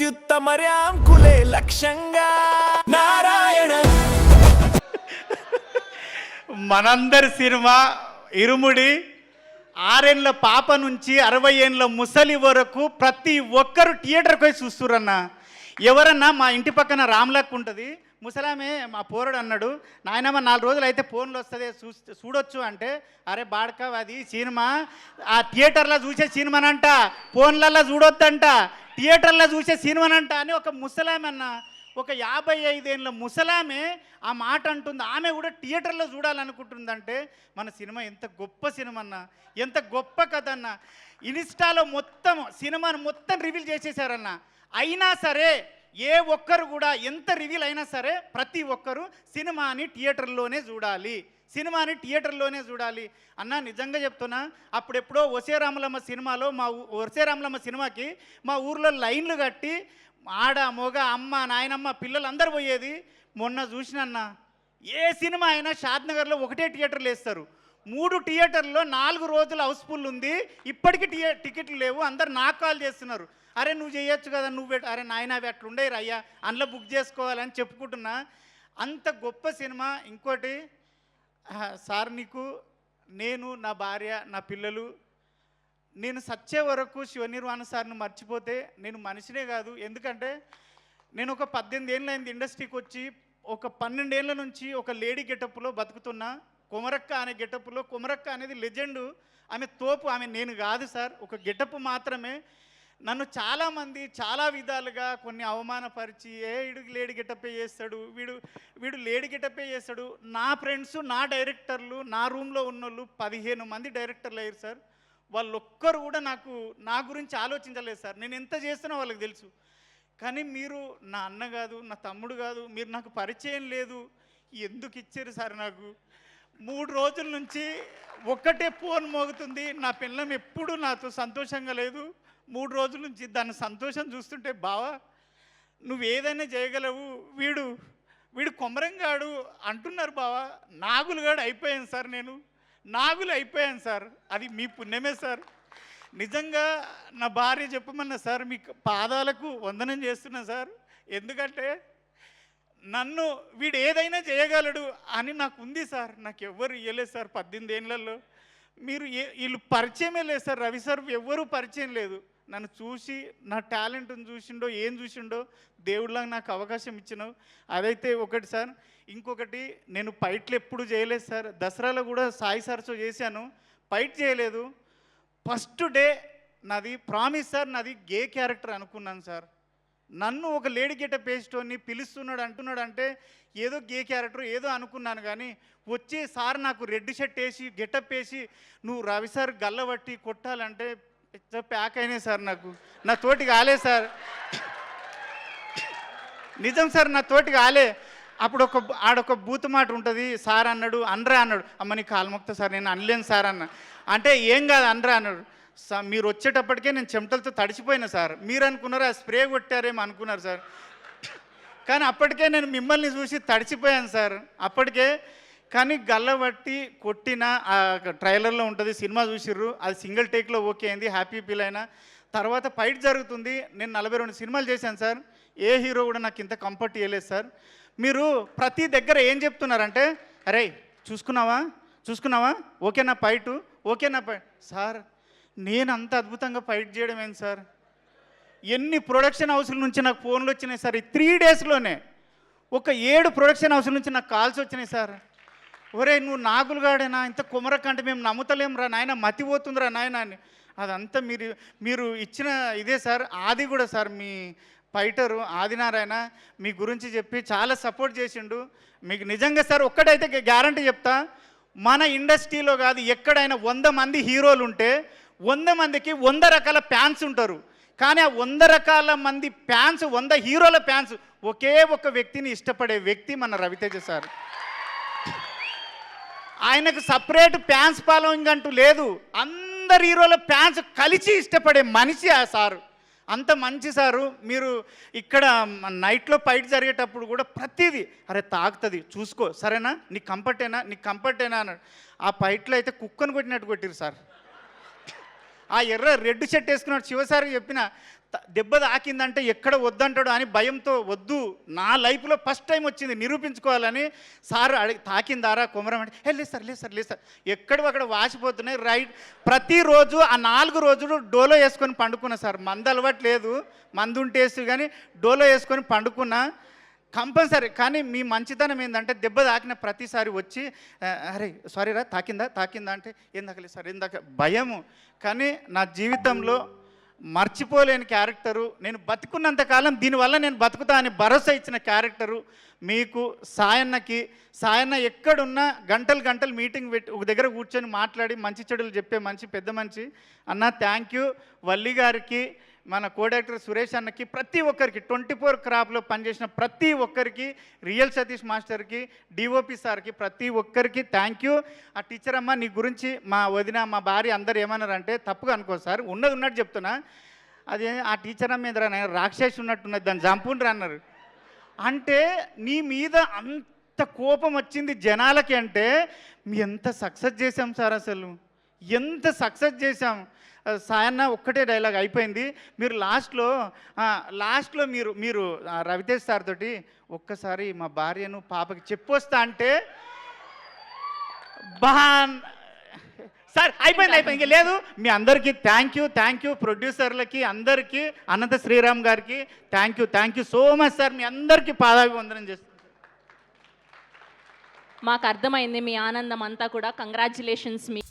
అత్యుత్తమర్యాం కులే లక్ష్యంగా నారాయణ. మనందరి సినిమా ఇరుముడి 6 ఏళ్ళ పాప నుంచి 60 ఏళ్ళ ముసలి వరకు ప్రతి ఒక్కరు థియేటర్కి పోయి చూస్తురన్న. ఎవరన్నా మా ఇంటి పక్కన రామ్లక్ ఉంటుంది, ముసలామే మా పోరడు అన్నాడు, నాయనమ్మ 4 రోజులు అయితే ఫోన్లు వస్తుంది చూడొచ్చు అంటే, అరే బాడక అది సినిమా ఆ థియేటర్లో చూసే సినిమానంట, ఫోన్లలో చూడొద్దంట, థియేటర్లో చూసే సినిమానంట అని ఒక ముసలామె అన్న, ఒక 55 ఏళ్ళ ముసలామె ఆ మాట అంటుంది. ఆమె కూడా థియేటర్లో చూడాలనుకుంటుందంటే మన సినిమా ఎంత గొప్ప సినిమా అన్న, ఎంత గొప్ప కథ అన్న. ఇన్స్టాలో మొత్తం సినిమాను మొత్తం రివీల్ చేసేసారన్న. అయినా సరే ఏ ఒక్కరు కూడా ఎంత రివీల్ అయినా సరే ప్రతి ఒక్కరు సినిమాని థియేటర్లోనే చూడాలి, సినిమాని థియేటర్లోనే చూడాలి అన్న. నిజంగా చెప్తున్నా, అప్పుడెప్పుడో ఒసే రామలమ్మ సినిమాలో ఒసే రామలమ్మ సినిమాకి మా ఊర్లో లైన్లు కట్టి ఆడ మొగ అమ్మ నాయనమ్మ పిల్లలు అందరు పోయేది. మొన్న చూసినన్న ఏ సినిమా అయినా షాద్నగర్లో ఒకటే థియేటర్లు వేస్తారు, 3 థియేటర్లో 4 రోజులు హౌస్ఫుల్ ఉంది, ఇప్పటికీ టికెట్లు లేవు. అందరు నాకు కాల్ చేస్తున్నారు, అరే నువ్వు చేయొచ్చు కదా, నువ్వు అరే నాయన అవి అట్లుండే అయ్యా అందులో బుక్ చేసుకోవాలని చెప్పుకుంటున్నా. అంత గొప్ప సినిమా. ఇంకోటి సార్, నీకు నేను నా భార్య నా పిల్లలు నేను సచ్చే వరకు శివనిర్వాణ సార్ను మర్చిపోతే నేను మనిషినే కాదు. ఎందుకంటే నేను ఒక 18 ఏళ్ళు అయింది ఇండస్ట్రీకి వచ్చి, ఒక 12 ఏళ్ళ నుంచి ఒక లేడీ గెటప్లో బతుకుతున్నా. కొమరక్క అనే గెటప్లో, కొమరక్క అనేది లెజెండు, ఆమె తోపు, ఆమె నేను కాదు సార్, ఒక గెటప్ మాత్రమే. నన్ను చాలామంది చాలా విధాలుగా కొన్ని అవమానపరిచి, వీడు లేడీ గెటప్పే చేస్తాడు, వీడు లేడీ గెటప్పే చేస్తాడు. నా ఫ్రెండ్స్ నా డైరెక్టర్లు నా రూమ్లో ఉన్నోళ్ళు 15 మంది డైరెక్టర్లు అయ్యారు సార్. వాళ్ళు ఒక్కరు కూడా నా గురించి ఆలోచించలేదు సార్. నేను ఎంత చేస్తున్నా వాళ్ళకి తెలుసు. కానీ మీరు నా అన్న కాదు, నా తమ్ముడు కాదు, మీరు నాకు పరిచయం లేదు, ఎందుకు ఇచ్చారు సార్? నాకు 3 రోజుల నుంచి ఒక్కటే ఫోన్ మోగుతుంది, నా పిల్లం ఎప్పుడు నాతో సంతోషంగా లేదు. 3 రోజుల నుంచి దాని సంతోషం చూస్తుంటే, బావా నువ్వు ఏదైనా చేయగలవు, వీడు కొమరంగాడు అంటున్నారు బావా. నాగులుగాడు అయిపోయాను సార్, నేను నాగులు అయిపోయాను సార్. అది మీ పుణ్యమే సార్. నిజంగా నా భార్య చెప్పమన్నా సార్, మీ పాదాలకు వందనం చేస్తున్నా సార్. ఎందుకంటే నన్ను వీడు ఏదైనా చేయగలడు అని నాకు ఉంది సార్. నాకు ఎవ్వరు ఇవ్వలేదు సార్ 18 ఏళ్ళల్లో. వీళ్ళు పరిచయమే లేదు సార్. రవి సార్ ఎవ్వరూ పరిచయం లేదు. నన్ను చూసి నా టాలెంట్ని చూసిండో ఏం చూసిండో దేవుడిలాగా నాకు అవకాశం ఇచ్చినావు, అదైతే ఒకటి సార్. ఇంకొకటి, నేను ఫైట్లు ఎప్పుడు చేయలేదు సార్. దసరాలో కూడా సాయి సార్తో చేశాను, ఫైట్ చేయలేదు. ఫస్ట్ డే నాది ప్రామిస్ సార్, నాది గే క్యారెక్టర్ అనుకున్నాను సార్. నన్ను ఒక లేడీ గెటప్ వేసేటోని పిలుస్తున్నాడు అంటున్నాడు అంటే ఏదో గే క్యారెక్టర్ ఏదో అనుకున్నాను. కానీ వచ్చి సార్ నాకు రెడ్ షర్ట్ వేసి గెటప్ వేసి నువ్వు రవి సార్ గల్లబట్టి కొట్టాలంటే ప్యాక్ అయినాయి సార్. నా తోటి కాలే సార్, నిజం సార్, నా తోటి కాలే. అప్పుడు ఆడొక బూత్ మాట ఉంటుంది, సార్ అన్నాడు అనరా అన్నాడు. అమ్మ నీ కాలుమొక్త సార్, నేను అనలేను సార్ అన్న. అంటే ఏం కాదు అనరా అన్నాడు. మీరు వచ్చేటప్పటికే నేను చెమటలతో తడిచిపోయినా సార్. మీరు అనుకున్నారు ఆ స్ప్రే కొట్టారేమో అనుకున్నారు సార్. కానీ అప్పటికే నేను మిమ్మల్ని చూసి తడిచిపోయాను సార్ అప్పటికే. కానీ గల్లబట్టి కొట్టిన ట్రైలర్లో ఉంటుంది, సినిమా చూసిర్రు, అది సింగిల్ టేక్లో ఓకే అయింది, హ్యాపీ ఫీల్ అయినా. తర్వాత ఫైట్ జరుగుతుంది. నేను 42 సినిమాలు చేశాను సార్, ఏ హీరో కూడా నాకు ఇంత కంఫర్ట్ ఇవ్వలేదు సార్. మీరు ప్రతి దగ్గర ఏం చెప్తున్నారంటే, అరే చూసుకున్నావా ఓకేనా ఫైటు, ఓకేనా ఫైట్ సార్. నేను అంత అద్భుతంగా ఫైట్ చేయడం ఏంటి సార్? ఎన్ని ప్రొడక్షన్ హౌస్ల నుంచి నాకు ఫోన్లు వచ్చినాయి సార్. ఈ 3 డేస్లోనే ఒక 7 ప్రొడక్షన్ హౌస్ల నుంచి నాకు కాల్స్ వచ్చినాయి సార్. ఒరే నువ్వు నాగులుగాడేనా, ఇంత కుమరకంటే మేము నమ్ముతలేం రా నాయన, మతిపోతుందిరా నాయన అని. అదంతా మీరు ఇచ్చిన ఇదే సార్. ఆది కూడా సార్, మీ ఫైటరు ఆదినారాయణ మీ గురించి చెప్పి చాలా సపోర్ట్ చేసిండు. మీకు నిజంగా సార్ ఒక్కటైతే గ్యారంటీ చెప్తా, మన ఇండస్ట్రీలో కాదు ఎక్కడైనా 100 మంది హీరోలు ఉంటే 100 మందికి 100 రకాల ఫ్యాన్స్ ఉంటారు. కానీ ఆ 100 రకాల మంది ఫ్యాన్స్, 100 హీరోల ఫ్యాన్స్ ఒకే ఒక వ్యక్తిని ఇష్టపడే వ్యక్తి మన రవితేజ సార్. ఆయనకు సపరేట్ ఫ్యాన్స్ ఫాలోయింగ్ అంటూ లేదు, అందరు హీరోల ఫ్యాన్స్ కలిసి ఇష్టపడే మనిషి ఆ సారు. అంత మంచి సారు. మీరు ఇక్కడ నైట్లో ఫైట్ జరిగేటప్పుడు కూడా ప్రతిదీ అరే తాగుతుంది చూసుకో, సరేనా, నీకు కంఫర్టేనా అన్నాడు. ఆ ఫైట్లో అయితే కుక్కను కొట్టినట్టు కొట్టిరు సార్. ఆ రెడ్ షర్ట్ వేసుకున్నాడు శివసారి చెప్పిన దెబ్బ తాకిందంటే ఎక్కడ వద్దంటాడు అని భయంతో వద్దు, నా లైఫ్లో ఫస్ట్ టైం వచ్చింది నిరూపించుకోవాలని సార్ తాకిందారా కొమరం అంటే లేదు సార్ లేదు సార్ లేదు సార్, ఎక్కడో అక్కడ వాసిపోతున్నాయి రైట్. ప్రతిరోజు ఆ 4 రోజులు డోలో వేసుకొని పండుకున్నా సార్. మందు అలవాటు లేదు, మందు ఉంటేసి కానీ డోలో వేసుకొని పండుకున్నా కంపల్సరీ. కానీ మీ మంచితనం ఏంటంటే దెబ్బ తాకిన ప్రతిసారి వచ్చి అరే సారీ రా తాకిందా అంటే ఏందాకలేదు సార్ ఏందాక భయము. కానీ నా జీవితంలో మర్చిపోలేని క్యారెక్టరు, నేను బతుకున్నంతకాలం దీనివల్ల నేను బతుకుతా అని భరోసా ఇచ్చిన క్యారెక్టరు మీకు సాయన్న ఎక్కడున్నా గంటలు మీటింగ్ పెట్టి ఒక దగ్గర కూర్చొని మాట్లాడి మంచి చెడులు చెప్పే పెద్ద మనిషి అన్న. Thank you. వల్లి గారికి, మన కోడైరెక్టర్ సురేష్ అన్నకి, ప్రతి ఒక్కరికి 24 క్రాప్లో పనిచేసిన ప్రతి ఒక్కరికి, రియల్ సతీష్ మాస్టర్కి, డిఓపి సార్కి, ప్రతి ఒక్కరికి థ్యాంక్ యూ. ఆ టీచర్ అమ్మ నీ గురించి మా వదిన మా భార్య అందరు ఏమన్నారంటే తప్పుగా అనుకో సార్, ఉన్నట్టు చెప్తున్నా, అదే ఆ టీచర్ అమ్మ మీద రాక్షసి ఉన్నట్టున్నది దాన్ని చంపుండ్రు అన్నారు. అంటే నీ మీద అంత కోపం వచ్చింది జనాలకి అంటే మీ ఎంత సక్సెస్ చేశాం సార్, అసలు ఎంత సక్సెస్ చేశాం. సాయన్న ఒక్కటే డైలాగ్ అయిపోయింది. మీరు లాస్ట్లో మీరు రవితేజ్ సార్ తోటి ఒక్కసారి మా భార్యను పాపకి చెప్పొస్తా అంటే సార్ అయిపోయింది ఇంక లేదు. మీ అందరికీ థ్యాంక్ యూ. ప్రొడ్యూసర్లకి అందరికీ, అనంత శ్రీరామ్ గారికి thank you so much sir. మీ అందరికీ పాదాభివందనం చేస్తాను. మాకు అర్థమైంది మీ ఆనందం అంతా కూడా. కంగ్రాచులేషన్స్ మీ